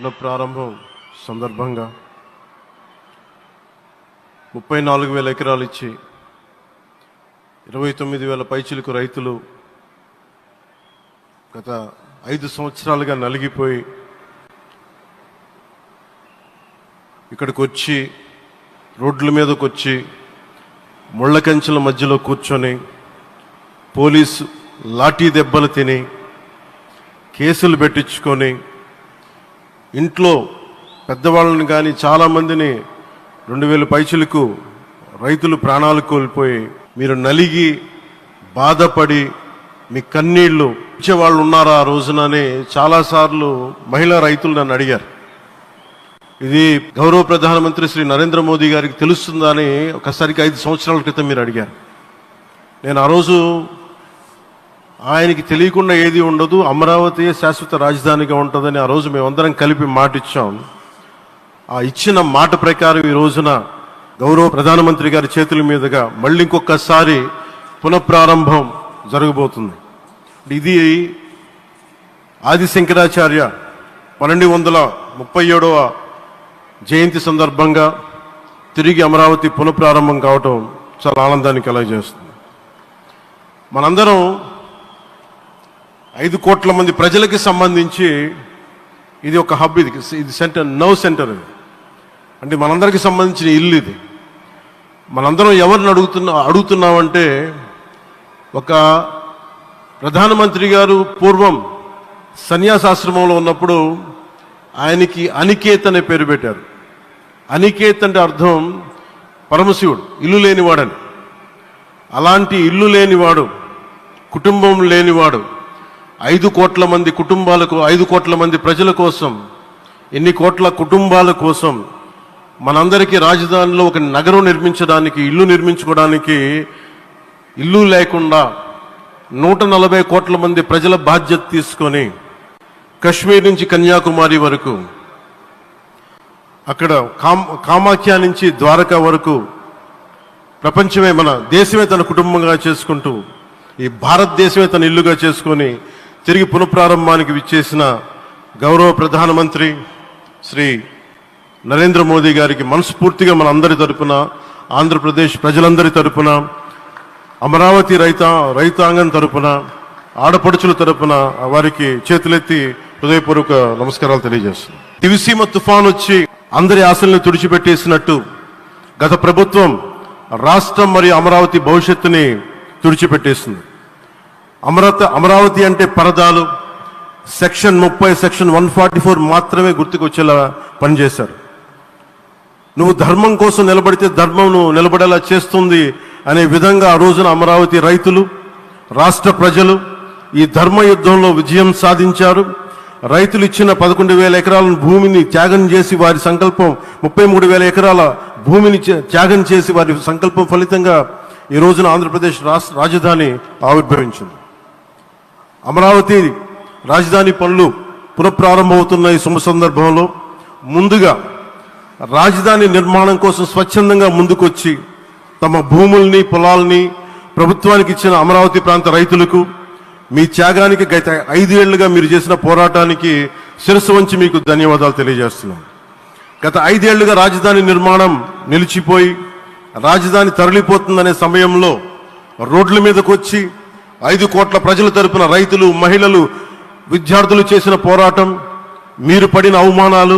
పునఃప్రారంభం సందర్భంగా 34,000 ఎకరాలు ఇచ్చి 29,000 పైచిలకు రైతులు గత 5 సంవత్సరాలుగా నలిగిపోయి ఇక్కడికి వచ్చి రోడ్ల మీదకి వచ్చి ముళ్ళ కంచెల మధ్యలో కూర్చొని పోలీసు లాఠీ దెబ్బలు తిని కేసులు పెట్టించుకొని ఇంట్లో పెద్దవాళ్ళని కానీ చాలామందిని 2,000 పైచిలకు రైతులు ప్రాణాలు కోల్పోయి మీరు నలిగి బాధపడి మీ కన్నీళ్లు ఇచ్చేవాళ్ళు ఉన్నారా ఆ రోజునని చాలాసార్లు మహిళా రైతులు నన్ను అడిగారు. ఇది గౌరవ ప్రధానమంత్రి శ్రీ నరేంద్ర మోదీ గారికి తెలుస్తుందా అని ఒకసారికి 5 సంవత్సరాల క్రితం మీరు అడిగారు. నేను ఆ రోజు ఆయనకి తెలియకుండా ఏది ఉండదు, అమరావతి శాశ్వత రాజధానిగా ఉంటుందని ఆ రోజు మేమందరం కలిపి మాట ఇచ్చాం. ఆ ఇచ్చిన మాట ప్రకారం ఈ రోజున గౌరవ ప్రధానమంత్రి గారి చేతుల మీదుగా మళ్ళీ ఇంకొకసారి పునఃప్రారంభం జరగబోతుంది. ఇది ఆది శంకరాచార్య 1237వ జయంతి సందర్భంగా తిరిగి అమరావతి పునఃప్రారంభం కావటం చాలా ఆనందాన్ని కలగజేస్తుంది. మనందరం 5 కోట్ల మంది ప్రజలకి సంబంధించి ఇది ఒక హబ్, ఇది సెంటర్, నర్వ్ సెంటర్. ఇది అంటే మనందరికి సంబంధించిన ఇల్లు. ఇది మనందరం ఎవరిని అడుగుతున్నామంటే ఒక ప్రధానమంత్రి గారు పూర్వం సన్యాసాశ్రమంలో ఉన్నప్పుడు ఆయనకి అనికేత్ అనే పేరు పెట్టారు. అనికేత్ అంటే అర్థం పరమశివుడు, ఇల్లు లేనివాడని. అలాంటి ఇల్లు లేనివాడు, కుటుంబం లేనివాడు 5 కోట్ల మంది కుటుంబాలకు, 5 కోట్ల మంది ప్రజల కోసం, ఎన్ని కోట్ల కుటుంబాల కోసం మనందరికీ రాజధానిలో ఒక నగరం నిర్మించడానికి, ఇల్లు నిర్మించుకోవడానికి ఇల్లు లేకుండా 140 కోట్ల మంది ప్రజల బాధ్యత తీసుకొని కశ్మీర్ నుంచి కన్యాకుమారి వరకు, అక్కడ కామాఖ్య నుంచి ద్వారకా వరకు ప్రపంచమే, మన దేశమే తన కుటుంబంగా చేసుకుంటూ ఈ భారతదేశమే తన ఇల్లుగా చేసుకొని తిరిగి పునఃప్రారంభానికి విచ్చేసిన గౌరవ ప్రధానమంత్రి శ్రీ నరేంద్ర మోదీ గారికి మనస్ఫూర్తిగా మన అందరి తరపున, ఆంధ్రప్రదేశ్ ప్రజలందరి తరపున, అమరావతి రైతాంగం తరపున, ఆడపడుచుల తరపున వారికి చేతులెత్తి హృదయపూర్వక నమస్కారాలు తెలియజేస్తున్నాను. దివిసీమ తుఫాన్ వచ్చి అందరి ఆశల్ని తుడిచిపెట్టేసినట్టు గత ప్రభుత్వం రాష్ట్రం మరియు అమరావతి భవిష్యత్తుని తుడిచిపెట్టేసింది. అమరావతి అంటే పరదాలు, సెక్షన్ 30, సెక్షన్ 144 మాత్రమే గుర్తుకొచ్చేలా పనిచేశారు. నువ్వు ధర్మం కోసం నిలబడితే ధర్మం నువ్వు నిలబడేలా చేస్తుంది అనే విధంగా ఆ రోజున అమరావతి రైతులు, రాష్ట్ర ప్రజలు ఈ ధర్మ యుద్ధంలో విజయం సాధించారు. రైతులు ఇచ్చిన 11,000 ఎకరాల భూమిని త్యాగం చేసి వారి సంకల్పం, 33,000 ఎకరాల భూమిని త్యాగం చేసి వారి సంకల్పం ఫలితంగా ఈ రోజున ఆంధ్రప్రదేశ్ రాజధాని ఆవిర్భవించింది. అమరావతి రాజధాని పనులు పునఃప్రారంభమవుతున్న ఈ శుభ సందర్భంలో ముందుగా రాజధాని నిర్మాణం కోసం స్వచ్ఛందంగా ముందుకొచ్చి తమ భూముల్ని, పొలాల్ని ప్రభుత్వానికి ఇచ్చిన అమరావతి ప్రాంత రైతులకు, మీ త్యాగానికి గత 5 ఏళ్లుగా మీరు చేసిన పోరాటానికి శిరస్సు వంచి మీకు ధన్యవాదాలు తెలియజేస్తున్నాం. గత 5 ఏళ్లుగా రాజధాని నిర్మాణం నిలిచిపోయి రాజధాని తరలిపోతుందనే సమయంలో రోడ్ల మీదకు వచ్చి 5 కోట్ల ప్రజల తరపున రైతులు, మహిళలు, విద్యార్థులు చేసిన పోరాటం, మీరు పడిన అవమానాలు,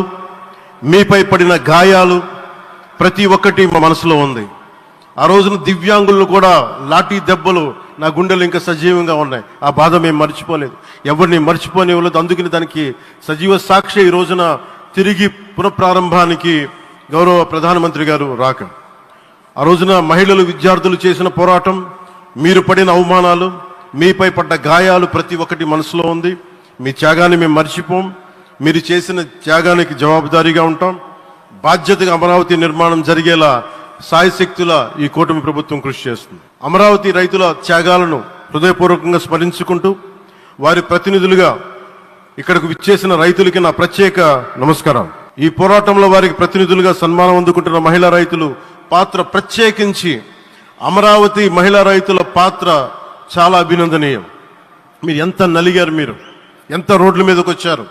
మీపై పడిన గాయాలు ప్రతి ఒక్కటి మా మనసులో ఉంది. ఆ రోజున దివ్యాంగులు కూడా లాఠీ దెబ్బలు నా గుండెలు ఇంకా సజీవంగా ఉన్నాయి. ఆ బాధ మేము మర్చిపోలేదు, ఎవరిని మర్చిపోనివ్వలేదు. అందుకని దానికి సజీవ సాక్షి ఈ రోజున తిరిగి పునఃప్రారంభానికి గౌరవ ప్రధానమంత్రి గారు రాక, ఆ రోజున మహిళలు, విద్యార్థులు చేసిన పోరాటం, మీరు పడిన అవమానాలు, మీపై పడ్డ గాయాలు ప్రతి ఒక్కటి మనసులో ఉంది. మీ త్యాగాన్ని మేము మర్చిపోం. మీరు చేసిన త్యాగానికి జవాబుదారీగా ఉంటాం. బాధ్యతగా అమరావతి నిర్మాణం జరిగేలా సాయశక్తుల ఈ కూటమి ప్రభుత్వం కృషి చేస్తుంది. అమరావతి రైతుల త్యాగాలను హృదయపూర్వకంగా స్మరించుకుంటూ వారి ప్రతినిధులుగా ఇక్కడకు విచ్చేసిన రైతులకి నా ప్రత్యేక నమస్కారం. ఈ పోరాటంలో వారికి ప్రతినిధులుగా సన్మానం అందుకుంటున్న మహిళా రైతులు పాత్ర, ప్రత్యేకించి అమరావతి మహిళా రైతుల పాత్ర చాలా అభినందనీయం. మీరు ఎంత నలిగారు, మీరు ఎంత రోడ్ల మీదకి వచ్చారు.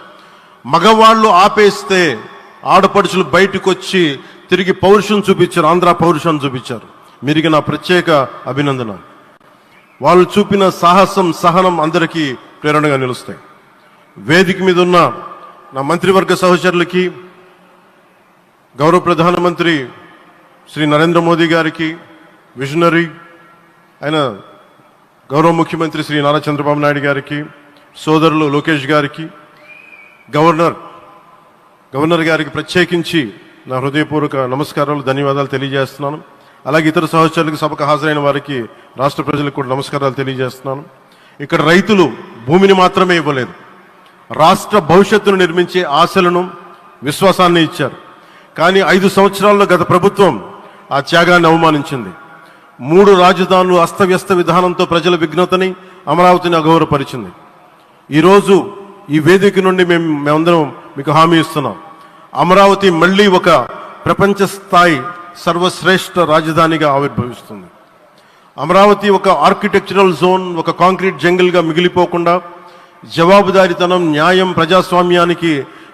మగవాళ్ళు ఆపేస్తే ఆడపడుచులు బయటకు వచ్చి తిరిగి పౌరుషం చూపించారు, ఆంధ్ర పౌరుషాన్ని చూపించారు. మీరికి నా ప్రత్యేక అభినందన. వాళ్ళు చూపిన సాహసం, సహనం అందరికీ ప్రేరణగా నిలుస్తాయి. వేదిక మీద ఉన్న నా మంత్రివర్గ సహచరులకి, గౌరవ ప్రధానమంత్రి శ్రీ నరేంద్ర మోదీ గారికి, విజనరీ అయిన గౌరవ ముఖ్యమంత్రి శ్రీ నారా చంద్రబాబు నాయుడు గారికి, సోదరులు లోకేష్ గారికి, గవర్నర్ గారికి ప్రత్యేకించి నా హృదయపూర్వక నమస్కారాలు, ధన్యవాదాలు తెలియజేస్తున్నాను. అలాగే ఇతర సహచరులకు, సభకు హాజరైన వారికి, రాష్ట్ర ప్రజలకు కూడా నమస్కారాలు తెలియజేస్తున్నాను. ఇక్కడ రైతులు భూమిని మాత్రమే ఇవ్వలేదు, రాష్ట్ర భవిష్యత్తును నిర్మించే ఆశలను, విశ్వాసాన్ని ఇచ్చారు. కానీ 5 సంవత్సరాల్లో గత ప్రభుత్వం ఆ త్యాగాన్ని అవమానించింది. 3 రాజధానులు అస్తవ్యస్త విధానంతో ప్రజల విఘ్నతని, అమరావతిని అగౌరవపరిచింది. ఈరోజు ఈ వేదిక నుండి మేమందరం మీకు హామీ ఇస్తున్నాం, అమరావతి మళ్ళీ ఒక ప్రపంచ స్థాయి సర్వశ్రేష్ఠ రాజధానిగా ఆవిర్భవిస్తుంది. అమరావతి ఒక ఆర్కిటెక్చరల్ జోన్, ఒక కాంక్రీట్ జంగిల్గా మిగిలిపోకుండా జవాబుదారీతనం, న్యాయం, ప్రజాస్వామ్యానికి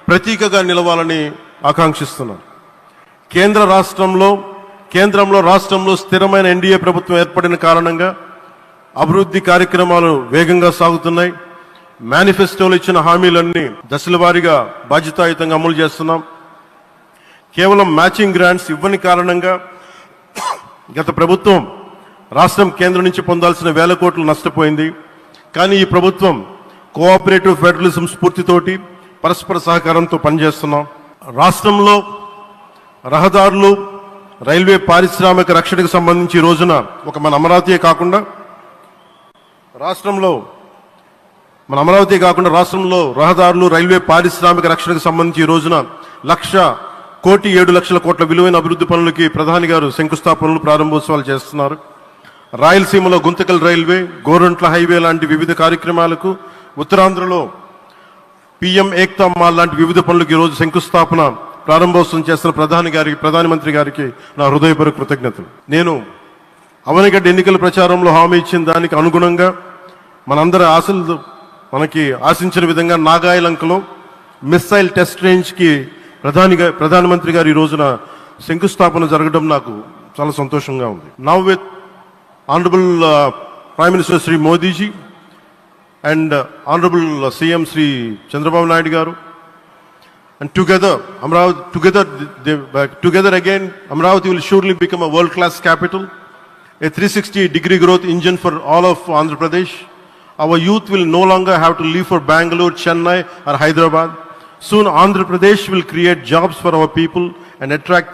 ప్రతీకగా నిలవాలని ఆకాంక్షిస్తున్నాం. కేంద్రంలో రాష్ట్రంలో స్థిరమైన ఎన్డీఏ ప్రభుత్వం ఏర్పడిన కారణంగా అభివృద్ధి కార్యక్రమాలు వేగంగా సాగుతున్నాయి. మేనిఫెస్టోలో ఇచ్చిన హామీలన్నీ దశల వారీగా బాధ్యతాయుతంగా అమలు చేస్తున్నాం. కేవలం మ్యాచింగ్ గ్రాంట్స్ ఇవ్వని కారణంగా గత ప్రభుత్వం రాష్ట్రం కేంద్రం నుంచి పొందాల్సిన 1000 కోట్లు నష్టపోయింది. కానీ ఈ ప్రభుత్వం కోఆపరేటివ్ ఫెడరలిజం స్ఫూర్తితోటి పరస్పర సహకారంతో పనిచేస్తున్నాం. రాష్ట్రంలో రహదారులు, రైల్వే, పారిశ్రామిక రక్షణకు సంబంధించి ఈ రోజున మన అమరావతి కాకుండా రాష్ట్రంలో రహదారులు, రైల్వే, పారిశ్రామిక రక్షణకు సంబంధించి ఈ రోజున 1,07,00,000 కోట్ల విలువైన అభివృద్ధి పనులకి ప్రధాని గారు శంకుస్థాపనలు, ప్రారంభోత్సవాలు చేస్తున్నారు. రాయలసీమలో గుంతకల్ రైల్వే, గోరంట్ల హైవే లాంటి వివిధ కార్యక్రమాలకు, ఉత్తరాంధ్రలో పిఎం ఏక్తా మాల్ లాంటి వివిధ పనులకు ఈరోజు శంకుస్థాపన, ప్రారంభోత్సవం చేస్తున్న ప్రధానమంత్రి గారికి నా హృదయపూర్వక కృతజ్ఞతలు. నేను అవనిగడ్డ ఎన్నికల ప్రచారంలో హామీ ఇచ్చిన దానికి అనుగుణంగా మనందరి ఆశలు మనకి ఆశించిన విధంగా నాగాయలంకలో మిస్సైల్ టెస్ట్ రేంజ్కి ప్రధానమంత్రి గారు ఈ రోజున శంకుస్థాపన జరగడం నాకు చాలా సంతోషంగా ఉంది. Now with honourable prime minister Shri Modiji and honourable CM Shri Chandrababu Naidu గారు, and together again Amravati will surely become a world class capital, a 360-degree growth engine for all of Andhra Pradesh. Our youth will no longer have to leave for Bangalore, Chennai or Hyderabad. Soon Andhra Pradesh will create jobs for our people and attract